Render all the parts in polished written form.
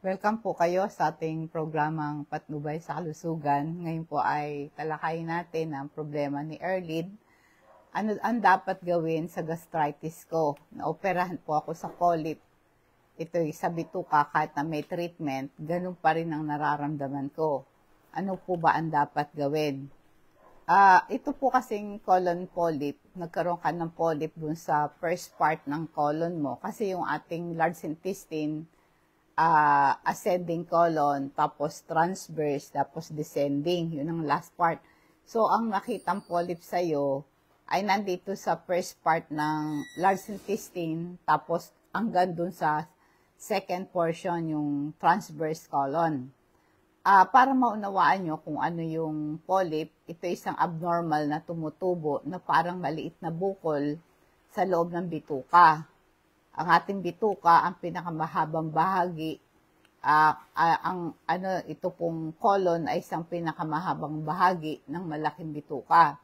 Welcome po kayo sa ating programang Patnubay sa Kalusugan. Ngayon po ay talakayin natin ang problema ni Erlid. Ano ang dapat gawin sa gastritis ko? Naoperahan po ako sa polyp. Ito'y sa bituka, kahit na may treatment, ganun pa rin ang nararamdaman ko. Ano po ba ang dapat gawin? Ito po kasing colon polyp. Nagkaroon ka ng polyp dun sa first part ng colon mo. Kasi yung ating large intestine, ascending colon, tapos transverse, tapos descending. Yun ang last part. So, ang nakitang polyp sa'yo ay nandito sa first part ng large intestine, tapos hanggang dun sa second portion, yung transverse colon. Para maunawaan nyo kung ano yung polyp, ito isang abnormal na tumutubo na parang maliit na bukol sa loob ng bituka. Ang ating bituka, ang pinakamahabang bahagi, ito pong colon ay isang pinakamahabang bahagi ng malaking bituka.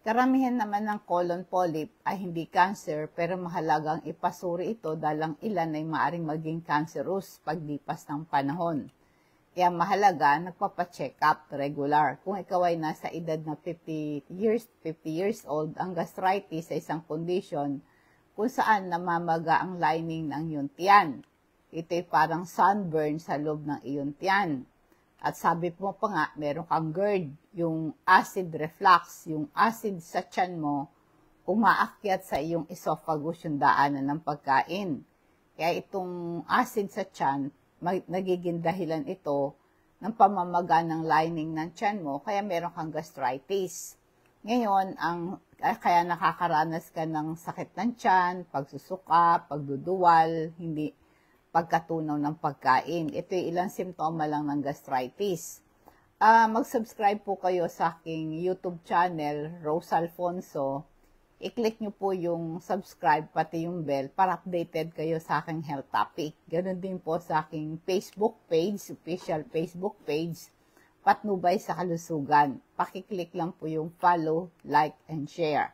Karamihan naman ng colon polyp ay hindi cancer, pero mahalagang ipasuri ito dahil ang ilan ay maaring maging cancerous paglipas ng panahon. Kaya mahalaga, nagpapacheck up regular. Kung ikaw ay nasa edad na 50 years old, ang gastritis ay isang condition kung saan namamaga ang lining ng iyong tiyan. Ito'y parang sunburn sa loob ng iyong tiyan. At sabi mo pa nga, meron kang GERD, yung acid reflux, yung acid sa tiyan mo, umaakyat sa iyong esophagus, yung daanan ng pagkain. Kaya itong acid sa tiyan, nagiging dahilan ito ng pamamaga ng lining ng tiyan mo, kaya meron kang gastritis. Ngayon, kaya nakakaranas ka ng sakit ng tiyan, pagsusuka, pagduduwal, hindi pagkatunaw ng pagkain. Ito yung ilang simptoma lang ng gastritis. Mag-subscribe po kayo sa aking YouTube channel, Rose Alfonso. I-click nyo po yung subscribe, pati yung bell, para updated kayo sa aking health topic. Ganon din po sa aking Facebook page, official Facebook page, Patnubay sa Kalusugan. Pakiclick lang po yung follow, like, and share.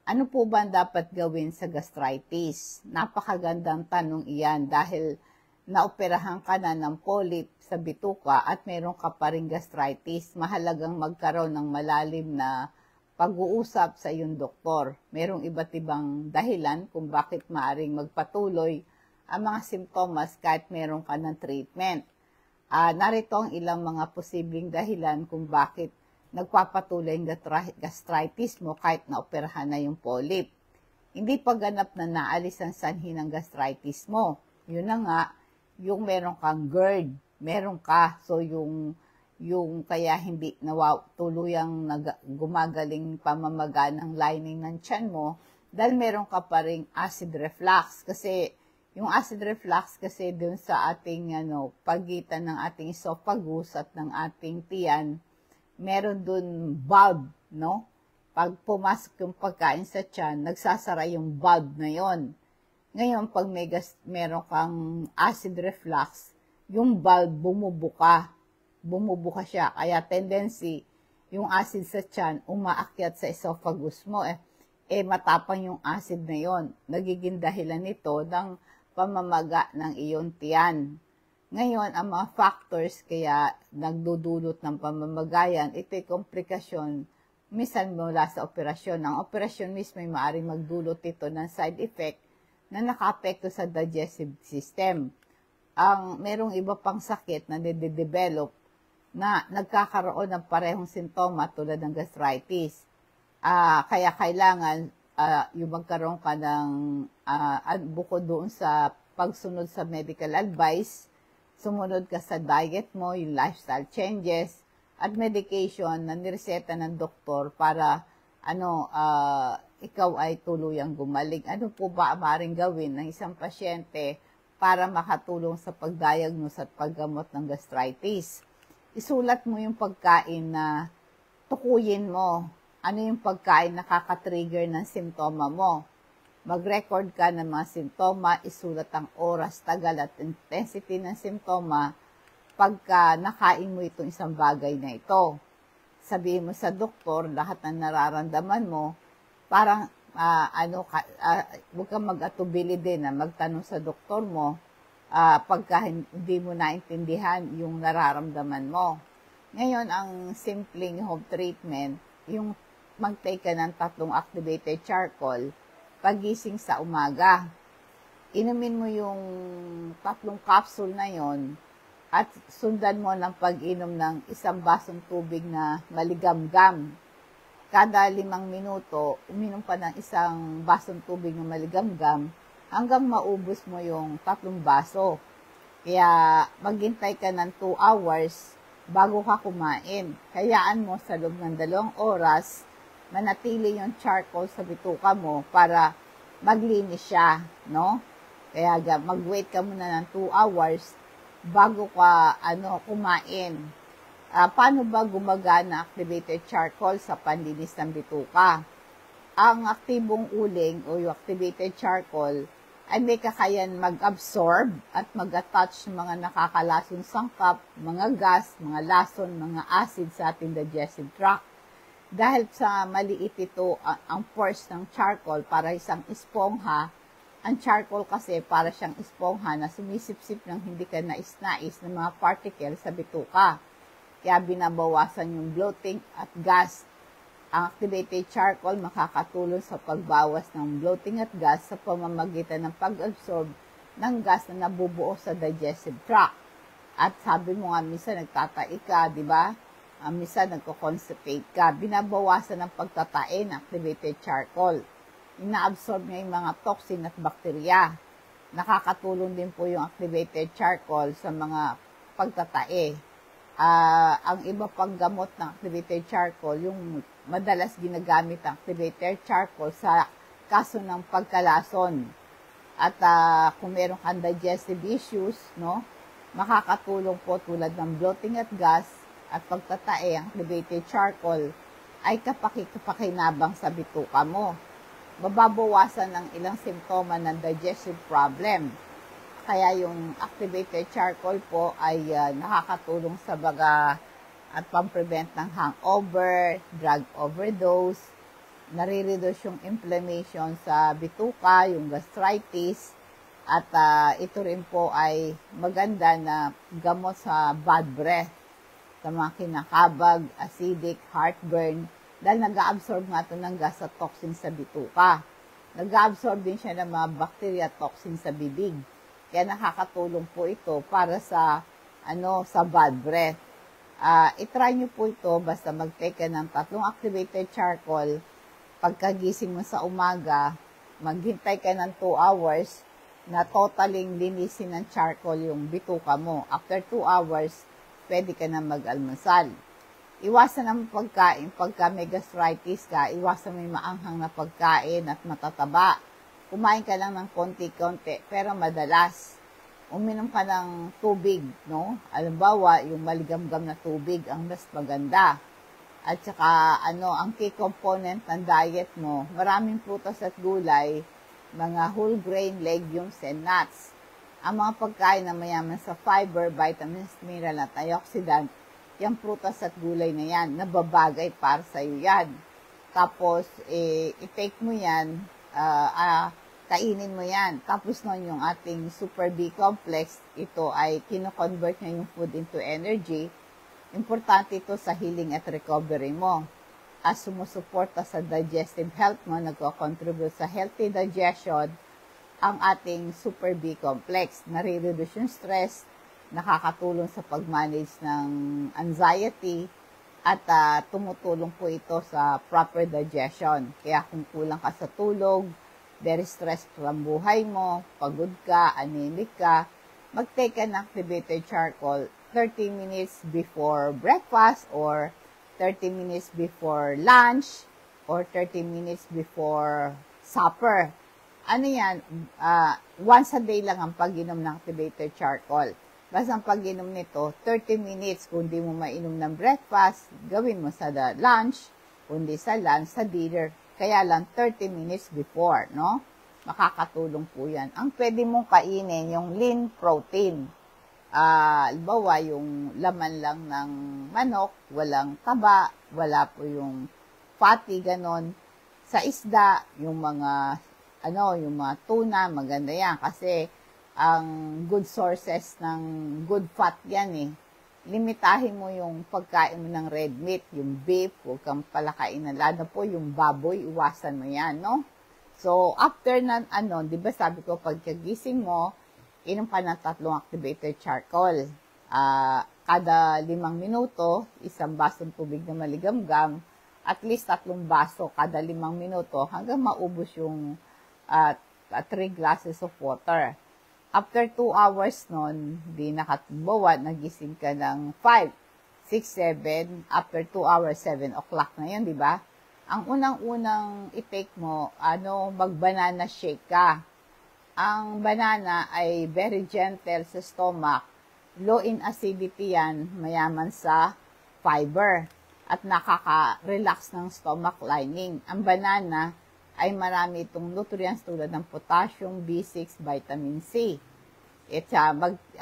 Ano po ba ang dapat gawin sa gastritis? Napakagandang tanong iyan dahil naoperahan ka na ng polyp sa bituka at meron ka pa ring gastritis. Mahalagang magkaroon ng malalim na pag-uusap sa iyong doktor. Merong iba't ibang dahilan kung bakit maaring magpatuloy ang mga simptomas kahit meron ka ng treatment. Narito ang ilang mga posibleng dahilan kung bakit nagpapatuloy ang gastritis mo kahit naoperahan na yung polyp. Hindi pa ganap na naalis ang sanhi ng gastritis mo. Yun na nga, yung meron kang GERD, meron ka. So yung kaya hindi tuluyang gumagaling pamamaga ng lining ng tiyan mo dahil meron ka pa ring acid reflux. Kasi yung acid reflux kasi dun sa ating pagitan ng ating esophagus at ng ating tiyan, meron dun bulb, no? Pag pumasok yung pagkain sa tiyan, nagsasara yung bulb na yon. Ngayon, pag meron kang acid reflux, yung bulb bumubuka siya. Kaya tendency, yung acid sa tiyan, umaakyat sa esophagus mo. Matapang yung acid na yon. Nagiging dahilan nito ng pamamaga ng iyong tiyan. Ngayon, ang mga factors kaya nagdudulot ng pamamagayan, ito'y komplikasyon, minsan mula sa operasyon. Ang operasyon mismo ay maaaring magdulot ito ng side effect na nakaapekto sa digestive system. Merong iba pang sakit na nade-develop na nagkakaroon ng parehong sintoma tulad ng gastritis. Kaya kailangan yung magkaroon ka ng bukod doon sa pagsunod sa medical advice, sumunod ka sa diet mo, yung lifestyle changes, at medication na nireseta ng doktor para ikaw ay tuluyang gumaling. Ano po ba ang maaaring gawin ng isang pasyente para makatulong sa pagdiagnose at paggamot ng gastritis? Isulat mo yung pagkain na tukuyin mo. Ano yung pagkain na nakaka-trigger ng simptoma mo? Mag-record ka ng mga simptoma, isulat ang oras, tagal at intensity ng simptoma pagka nakain mo itong isang bagay na ito. Sabihin mo sa doktor lahat ng nararamdaman mo, huwag kang mag-atubili din na magtanong sa doktor mo pagka hindi mo naintindihan yung nararamdaman mo. Ngayon, ang simpleng home treatment, yung mag-take ka ng 3 activated charcoal pagising sa umaga. Inumin mo yung 3 capsule na yon at sundan mo ng pag-inom ng 1 basong tubig na maligamgam. Kada 5 minuto, uminom pa ng 1 basong tubig na maligamgam hanggang maubos mo yung 3 baso. Kaya maghintay ka ng 2 hours bago ka kumain. Hayaan mo sa loob ng 2 oras, manatili yung charcoal sa bituka mo para maglinis siya, no? Kaya mag-wait ka muna ng 2 hours bago ka kumain. Paano ba gumagana activated charcoal sa panlinis ng bituka? Ang aktibong uling o yung activated charcoal ay may kakayan mag-absorb at mag-attach ng mga nakakalasong sangkap, mga gas, mga lason, mga acid sa ating digestive tract. Dahil sa maliit ito ang pores ng charcoal para isang espongha, ang charcoal kasi para siyang espongha na sumisipsip ng hindi ka nais-nais ng mga particles sa bituka. Kaya binabawasan yung bloating at gas. Ang activated charcoal makakatulong sa pagbawas ng bloating at gas sa pamamagitan ng pag-absorb ng gas na nabubuo sa digestive tract. At sabi mo nga, minsan nagtatai ka, di ba? Minsan nagko-constipate ka. Binabawasan ng pagtatain ng activated charcoal. Ina-absorb niya yung mga toxin at bakterya. Nakakatulong din po yung activated charcoal sa mga pagtatae. Ang iba pang gamot ng activated charcoal, yung madalas ginagamit ang activated charcoal sa kaso ng pagkalason. At kung meron kang digestive issues, no, makakatulong po tulad ng bloating at gas at pagtatae, ang activated charcoal ay kapakikinabang sa bituka mo. Mababawasan ng ilang simptoma ng digestive problem. Kaya yung activated charcoal po ay nakakatulong sa baga at pang-prevent ng hangover, drug overdose, nare-reduce yung inflammation sa bituka, yung gastritis, at ito rin po ay maganda na gamot sa bad breath, sa mga kinakabag, acidic, heartburn, dahil nag-absorb nga ito ng gas at toxin sa bituka. Nag-absorb din siya ng mga bacteria at toxin sa bibig. Kaya nakakatulong po ito para sa sa bad breath. I-try nyo po ito basta mag-take ka ng 3 activated charcoal. Pagkagising mo sa umaga, maghintay ka ng 2 hours na totaling linisin ng charcoal yung bituka mo. After 2 hours, pwede ka na mag-almusal. Iwasan ang pagkain pagka may gastritis ka, iwasan mo yung maanghang na pagkain at matataba. Kumain ka lang ng konti-konti, pero madalas. Uminom ka ng tubig, no? Halimbawa, yung maligamgam na tubig ang mas maganda. At saka, ang key component ng diet mo, maraming prutas at gulay, mga whole grain, legumes, and nuts. Ang mga pagkain na mayaman sa fiber, vitamins, mineral, at antioxidant, yung prutas at gulay na yan, nababagay para sa iyo yan. Tapos, i-take mo yan, kainin mo yan. Tapos nun yung ating Super B complex, ito ay kino-convert niya yung food into energy. Importante ito sa healing at recovery mo. As sumusuporta sa digestive health mo, nagko-contribute sa healthy digestion, ang ating Super B complex. Nare-reduce yung stress, nakakatulong sa pag-manage ng anxiety, at tumutulong po ito sa proper digestion. Kaya kung kulang ka sa tulog, very stressful ang buhay mo, pagod ka, anemic ka, mag-take ka ng activated charcoal 30 minutes before breakfast or 30 minutes before lunch or 30 minutes before supper. Ano yan? Once a day lang ang pag-inom ng activated charcoal. Basta ang pag-inom nito, 30 minutes. Kung di mo mainom ng breakfast, gawin mo sa lunch. Kundi sa lunch, sa dinner. Kaya lang 30 minutes before, no? Makakatulong po yan. Ang pwede mong kainin, yung lean protein. Halimbawa, yung laman lang ng manok, walang taba, wala po yung fatty, ganon. Sa isda, yung mga, yung mga tuna, maganda yan. Kasi, ang good sources ng good fat yan eh. Limitahin mo yung pagkain mo ng red meat, yung beef, huwag kang palakain na, lalo po yung baboy, iwasan mo yan, no? So, after na, di ba sabi ko, pagkagising mo, inom ka ng 3 activated charcoal. Kada 5 minuto, 1 basong tubig na maligamgam, at least 3 baso kada 5 minuto, hanggang maubos yung 3 glasses of water. After 2 hours nun, di nakatubawa, nagising ka ng 5, 6, 7, after 2 hours, 7 o'clock na yun, di ba? Ang unang-unang i-take mo, mag-banana shake ka. Ang banana ay very gentle sa stomach, low in acidity yan, mayaman sa fiber, at nakaka-relax ng stomach lining. Ang banana ay marami itong nutrients tulad ng potassium, B6, vitamin C.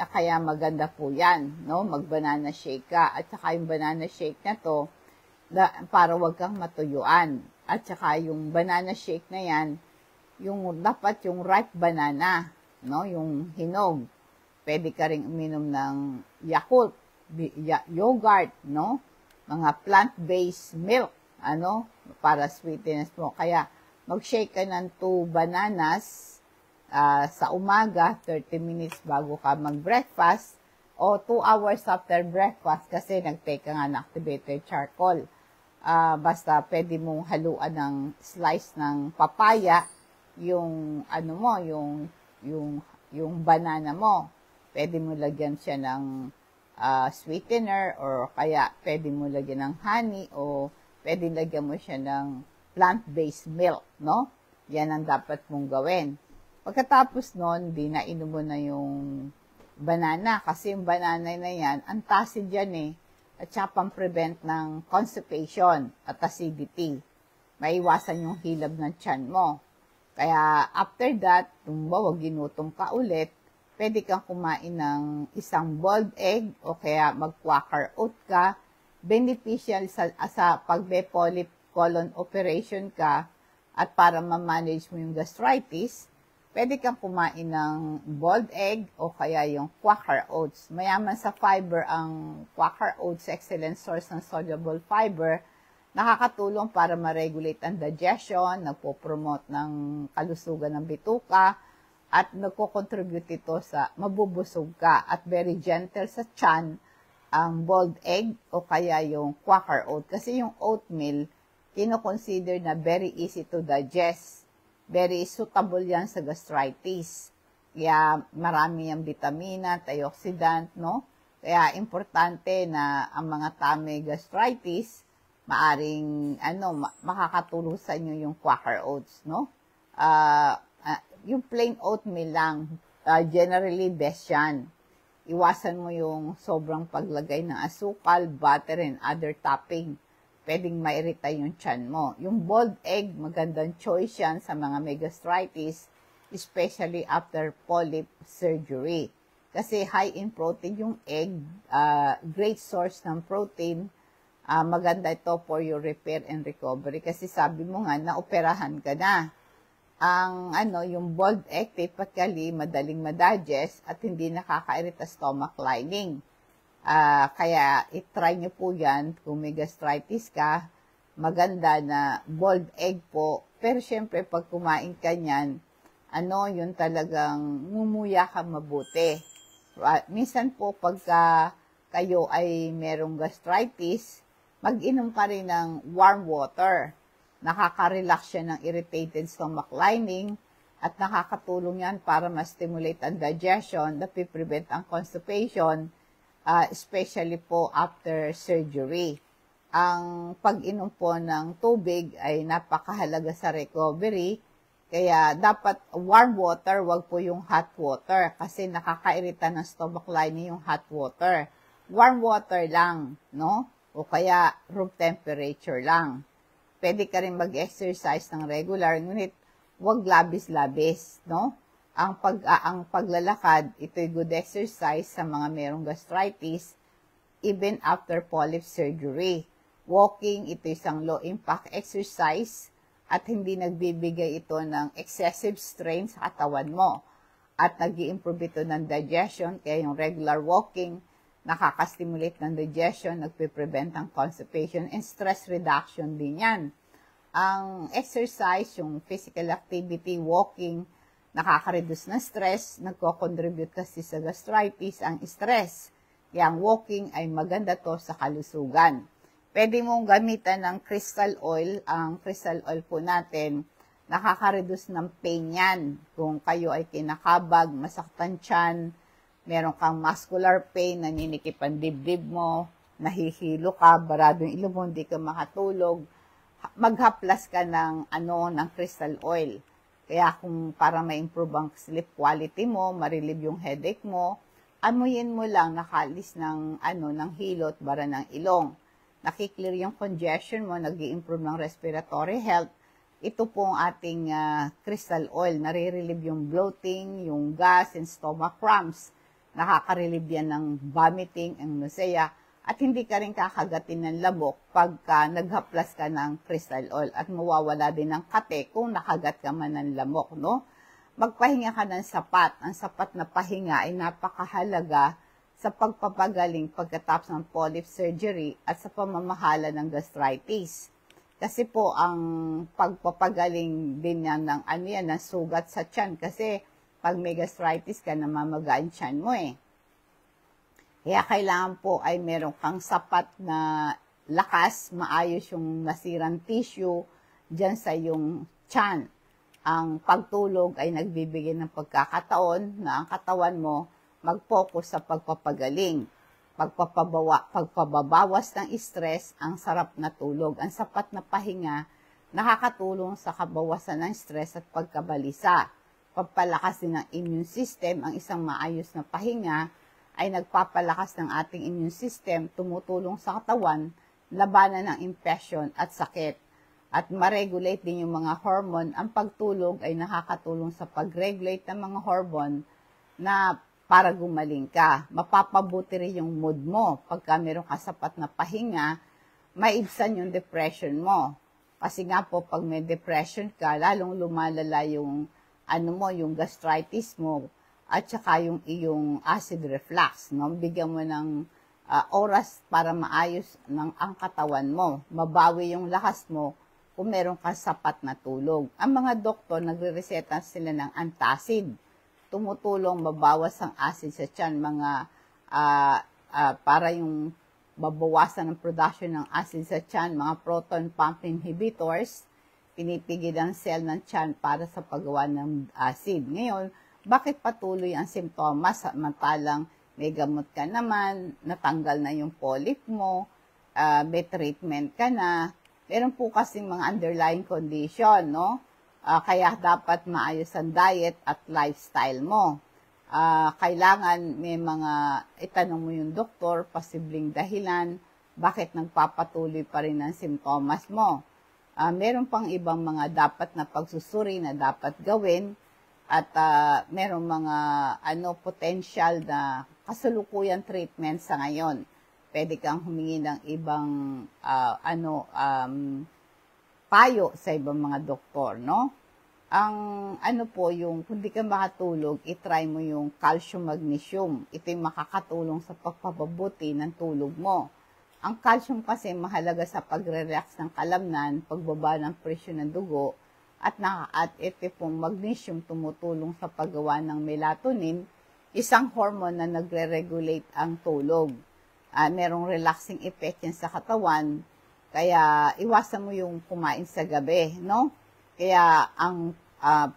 Kaya maganda po yan, no? Mag-banana shake ka. At saka yung banana shake na to, para wag kang matuyuan. At saka yung banana shake na yan, dapat yung ripe banana, no? Yung hinog. Pwede ka rin uminom ng Yakult, yogurt, no? Mga plant-based milk, para sweetness mo. Kaya, mag-shake ka ng 2 bananas sa umaga, 30 minutes bago ka mag-breakfast, o 2 hours after breakfast kasi nag-take ka nga ng activated charcoal. Basta pwede mong haluan ng slice ng papaya, yung banana mo. Pwede mo lagyan siya ng sweetener, or kaya pwede mo lagyan ng honey, o pwede lagyan mo siya ng plant-based milk, no? Yan ang dapat mong gawin. Pagkatapos nun, di na inom mo na yung banana, kasi yung banana na yan, antacid yan eh, at saka pang-prevent ng constipation at acidity. Maiwasan yung hilab ng tiyan mo. Kaya after that, wag ginutom ka ulit, pwede kang kumain ng 1 boiled egg, o kaya mag-quaker oat ka, beneficial sa pagbe-polyp colon operation ka, at para ma-manage mo yung gastritis, pwede kang kumain ng boiled egg o kaya yung quaker oats. Mayaman sa fiber ang quaker oats, excellent source ng soluble fiber, nakakatulong para ma-regulate ang digestion, nagpo-promote ng kalusugan ng bituka, at nagko-contribute ito sa mabubusog ka, at very gentle sa tiyan ang boiled egg o kaya yung quaker oat. Kasi yung oatmeal, kino-consider na very easy to digest. Very suitable yan sa gastritis. Kaya marami yung vitamina, antioxidant, no? Kaya importante na ang mga tame gastritis, maaring, makakatulong sa inyo yung quaker oats, no? Yung plain oatmeal lang, generally best yan. Iwasan mo yung sobrang paglagay ng asukal, butter, and other topping. Pwedeng mairita yung tiyan mo. Yung boiled egg, magandang choice yan sa mga may gastritis, especially after polyp surgery. Kasi high in protein yung egg, great source ng protein, maganda ito for your repair and recovery. Kasi sabi mo nga, naoperahan ka na. Yung boiled egg, typically, madaling madigest at hindi nakakairita stomach lining. Kaya, itry nyo po yan. Kung may gastritis ka, maganda na boiled egg po. Pero, syempre, pag kumain ka niyan, yun talagang mumuya ka mabuti. Minsan po, pagka kayo ay merong gastritis, mag-inom ka rin ng warm water. Nakaka-relax siya ng irritated stomach lining at nakakatulong yan para ma-stimulate ang digestion, napiprevent ang constipation, especially po after surgery. Ang pag-inom po ng tubig ay napakahalaga sa recovery, kaya dapat warm water, wag po yung hot water kasi nakakairita ng stomach lining yung hot water. Warm water lang, no? O kaya room temperature lang. Pwede ka rin mag-exercise ng regular, ngunit wag labis-labis, no? Ang paglalakad, ito'y good exercise sa mga merong gastritis, even after polyp surgery. Walking, ito isang low-impact exercise at hindi nagbibigay ito ng excessive strain sa katawan mo. at nag-i-improve ito ng digestion, kaya yung regular walking, nakaka-stimulate ng digestion, nagpe-prevent ng constipation, and stress reduction din yan. Ang exercise, yung physical activity, walking, nakaka-reduce ng stress, nagko-contribute kasi sa gastritis ang stress. Kaya ang walking ay maganda to sa kalusugan. Pwede mong gamitan ng crystal oil. Ang crystal oil po natin, nakaka-reduce ng pain yan. Kung kayo ay kinakabag, masaktan tiyan, meron kang muscular pain, naninikip ang dibdib mo, nahihilo ka, barado yung ilong mo, hindi ka makatulog, maghaplas ka ng crystal oil. Kaya kung para ma-improve ang sleep quality mo, ma-relieve yung headache mo, amuyin mo lang, nakalis ng hilot, bara ng ilong. Nakiklear yung congestion mo, nag-i-improve ng respiratory health. Ito po ang ating crystal oil. Nare-relieve yung bloating, yung gas, and stomach cramps. Nakaka-relieve yan ng vomiting, and nausea. At hindi ka rin kakagatin ng lamok pagka naghaplas ka ng crystal oil. At mawawala din ng kate kung nakagat ka man ng lamok, no? Magpahinga ka ng sapat. Ang sapat na pahinga ay napakahalaga sa pagpapagaling pagkatapos ng polyp surgery at sa pamamahala ng gastritis. Kasi po, ang pagpapagaling din yan ng sugat sa tiyan. Kasi pag may gastritis ka, namamagaan tiyan mo eh. Kaya kailangan po ay meron kang sapat na lakas, maayos yung nasirang tissue dyan sa yung tiyan. Ang pagtulog ay nagbibigay ng pagkakataon na ang katawan mo mag-focus sa pagpapagaling. Pagpababawas ng stress, ang sarap na tulog. Ang sapat na pahinga, nakakatulong sa kabawasan ng stress at pagkabalisa. Pagpalakas din ng immune system, ang isang maayos na pahinga ay nagpapalakas ng ating immune system, tumutulong sa katawan, labanan ng infection at sakit. At ma-regulate din yung mga hormone. Ang pagtulog ay nakakatulong sa pag-regulate ng mga hormone na para gumaling ka. Mapapabuti rin yung mood mo. Pagka meron ka sapat na pahinga, maibsan yung depression mo. Kasi nga po, pag may depression ka, lalong lumalala yung, yung gastritis mo at saka yung iyong acid reflux. No? Bigyan mo ng oras para maayos ang katawan mo. Mabawi yung lakas mo kung meron ka sapat na tulog. Ang mga doktor, nagre-reseta sila ng antacid. Tumutulong mabawas ang acid sa tiyan, para yung mabawasan ang production ng acid sa tiyan, mga proton pump inhibitors, pinipigil ang cell ng tiyan para sa paggawa ng acid. Ngayon, bakit patuloy ang simptomas samantalang may gamot ka naman, natanggal na yung polyp mo, may treatment ka na, meron po kasing mga underlying condition, no? Kaya dapat maayos ang diet at lifestyle mo. Kailangan may itanong mo yung doktor, posibleng dahilan, bakit nagpapatuloy pa rin ang simptomas mo. Meron pang ibang mga dapat na pagsusuri na dapat gawin at meron mga potential na kasalukuyan treatment sa ngayon. Pwede kang humingi ng ibang payo sa ibang mga doktor, no? Ang yung kung di ka makatulog, itry mo yung calcium magnesium. Ito yung makakatulong sa pagpapabuti ng tulog mo. Ang calcium kasi mahalaga sa pagre-relax ng kalamnan, pagbaba ng presyon ng dugo, at ito pong magnesium tumutulong sa paggawa ng melatonin, isang hormone na nagre-regulate ang tulog. Merong relaxing effect yan sa katawan, kaya iwasan mo yung kumain sa gabi, no? Kaya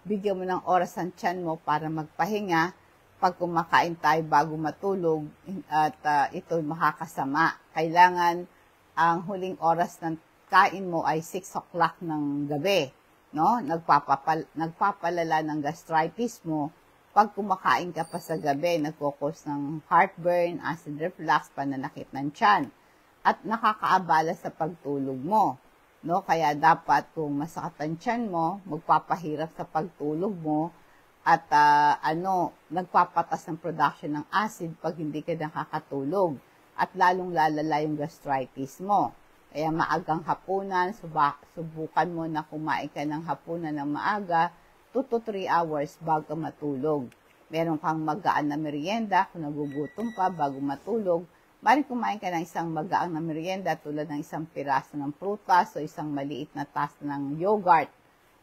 bigyan mo ng oras ang tiyan mo para magpahinga. Pag kumakain tayo bago matulog at ito makakasama. Kailangan ang huling oras ng kain mo ay 6 o'clock ng gabi, no? Nagpapalala ng gastritis mo. Pag kumakain ka pa sa gabi, nagkukos ng heartburn, acid reflux, pananakit ng tiyan, at nakakaabala sa pagtulog mo, no? Kaya dapat kung masakit ang tiyan mo, magpapahirap sa pagtulog mo, at nagpapatas ng production ng acid pag hindi ka nakakatulog, at lalong lalala yung gastritis mo. Kaya maagang hapunan, subukan mo na kumain ka ng hapunan ng maaga, 2 to 3 hours bago matulog. Meron kang magaan na merienda kung nagugutom ka bago matulog. Maring kumain ka ng isang magaan na merienda tulad ng isang piraso ng prutas o isang maliit na tas ng yogurt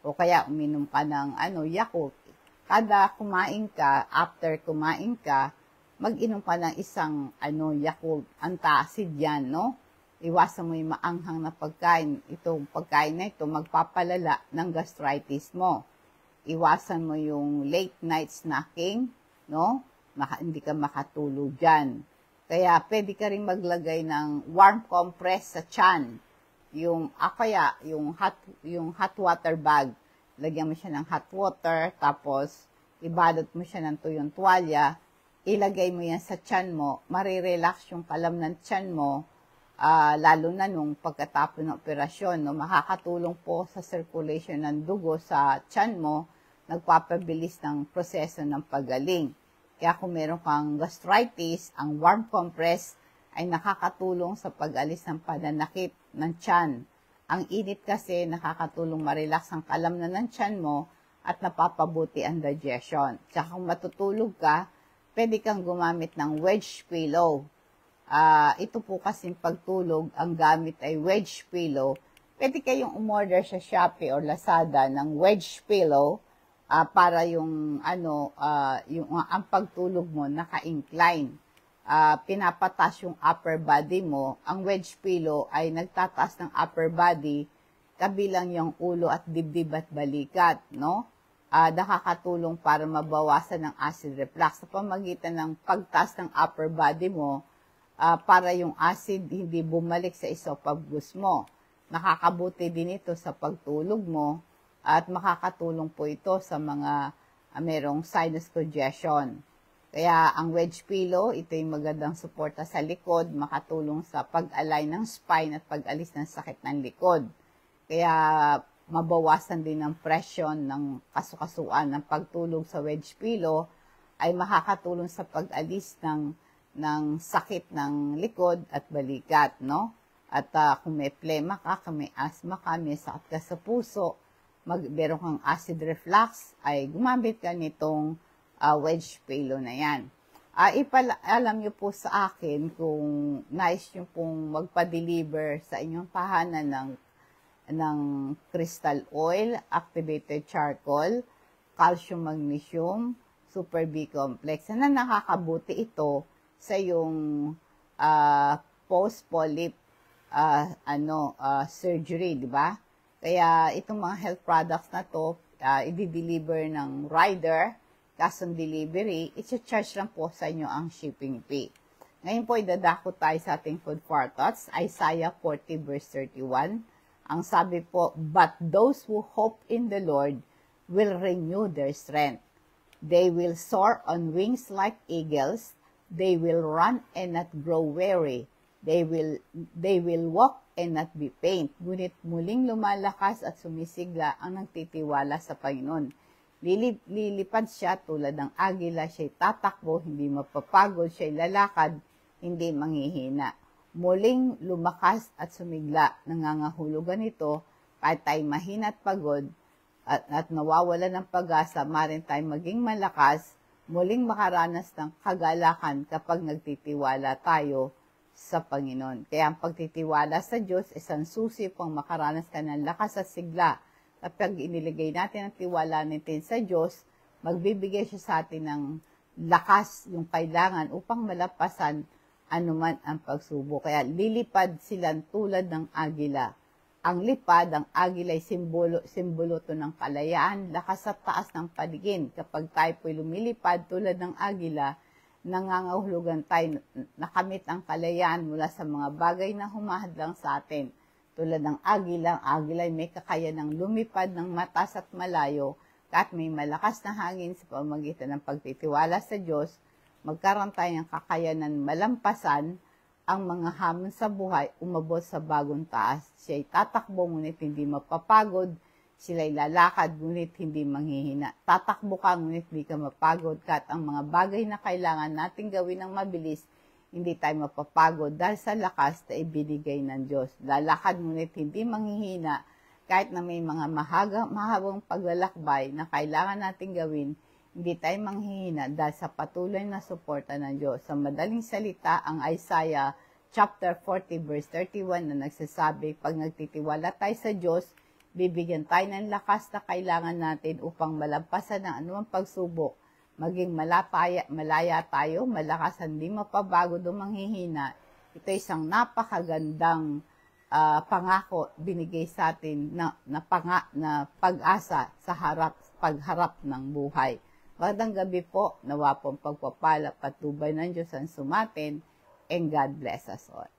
o kaya uminom ka ng Yakult. Kada kumain ka, after kumain ka, mag-inom ka ng isang Yakult. Antacid yan, no? Iwasan mo yung maanghang na pagkain. Itong pagkain na ito magpapalala ng gastritis mo. Iwasan mo yung late night snacking, no? Hindi ka makatulog dyan. Kaya pwede ka rin maglagay ng warm compress sa tiyan. Yung hot water bag. Lagyan mo siya ng hot water, tapos ibalot mo siya ng tuyong tuwalya, ilagay mo yan sa tiyan mo, marirelax yung kalam ng tiyan mo, lalo na nung pagkatapos ng operasyon, no? Makakatulong po sa circulation ng dugo sa tiyan mo, nagpapabilis ng proseso ng paggaling. Kaya kung meron kang gastritis, ang warm compress ay nakakatulong sa pag-alis ng pananakit ng tiyan. Ang init kasi nakakatulong ma-relax ang kalam na ng tiyan mo at napapabuti ang digestion. Tsaka kung matutulog ka, pwede kang gumamit ng wedge pillow. Ito po kasing pagtulog, ang gamit ay wedge pillow. Pwede kayong umorder sa Shopee or Lazada ng wedge pillow para yung ang pagtulog mo naka-incline. Pinapatas yung upper body mo. Ang wedge pillow ay nagtataas ng upper body kabilang yung ulo at dibdib at balikat, no? Nakakatulong para mabawasan ng acid reflux sa pamagitan ng pagtaas ng upper body mo para yung acid hindi bumalik sa esophagus mo. Nakakabuti din ito sa pagtulog mo at makakatulong po ito sa mga merong sinus congestion. Kaya ang wedge pillow, ito yung magandang suporta sa likod, makatulong sa pag-align ng spine at pag-alis ng sakit ng likod. Kaya mabawasan din ang presyon ng kasukasuan ng pagtulog sa wedge pillow ay makakatulong sa pag-alis ng sakit ng likod at balikat, no? At kung may plema ka, kung may asthma ka, may sakit ka sa puso, meron kang acid reflux, ay gumamit ka nitong wedge pillow na yan. Alam nyo po sa akin kung nais nyo pong magpa-deliver sa inyong tahanan ng crystal oil, activated charcoal, calcium magnesium, super B complex, na nakakabuti ito sa yung post-polyp surgery, di ba? Kaya itong mga health products na to, i-deliver ng rider, cash on delivery, i-charge lang po sa inyo ang shipping fee. Ngayon po, idadako tayo sa ating food for thoughts, Isaiah 40 verse 31. Ang sabi po, but those who hope in the Lord will renew their strength. They will soar on wings like eagles. They will run and not grow weary. They will walk and not be faint. Ngunit muling lumalakas at sumisigla ang nagtitiwala sa Panginoon. Lilipad siya tulad ng agila, siya'y tatakbo, hindi mapapagod, siya'y lalakad, hindi manghihina. Muling lumakas at sumigla, nangangahulugan ito, kahit tayo mahina at pagod at nawawala ng pag-asa, maaaring tayo maging malakas, muling makaranas ng kagalakan kapag nagtitiwala tayo sa Panginoon. Kaya ang pagtitiwala sa Diyos, isang susi pang makaranas ka ng lakas at sigla. Kapag iniligay natin ang tiwala natin sa Diyos, magbibigay siya sa atin ng lakas yung kailangan upang malampasan anuman ang pagsubok. Kaya lilipad sila tulad ng agila. Ang lipad, ang agila ay simbolo to ng kalayaan, lakas at taas ng paligid. Kapag tayo po'y lumilipad tulad ng agila, nangangahulugan tayo nakamit ang kalayaan mula sa mga bagay na humahadlang sa atin. Tulad ng agila, ang agila ay may kakayanang lumipad ng mataas at malayo, kahit may malakas na hangin sa pamamagitan ng pagtitiwala sa Diyos, magkaroon tayo ng kakayanan malampasan ang mga hamon sa buhay, umabot sa bagong taas. Siya'y tatakbo ngunit hindi mapapagod, sila'y lalakad ngunit hindi manghihina. Tatakbo ka ngunit hindi ka mapagod, kahit ang mga bagay na kailangan nating gawin ng mabilis, hindi tayo mapapagod dahil sa lakas na ibinigay ng Diyos. Lalakad ngunit hindi manghihina, kahit na may mga mahabang paglalakbay na kailangan nating gawin, Hindi tayo manghihina dahil sa patuloy na suporta ng Diyos. Sa madaling salita, ang Isaiah chapter 40 verse 31 na nagsasabi, pag nagtitiwala tayo sa Diyos, bibigyan tayo ng lakas na kailangan natin upang malampasan ang anumang pagsubok. Maging malaya tayo, malakas, hindi mapabagod o manghihina. Ito isang napakagandang pangako binigay sa atin na pag-asa sa pagharap ng buhay. Magandang gabi po, nawa pong pagpapala patubay ng Diyos ang sumatin, and God bless us all.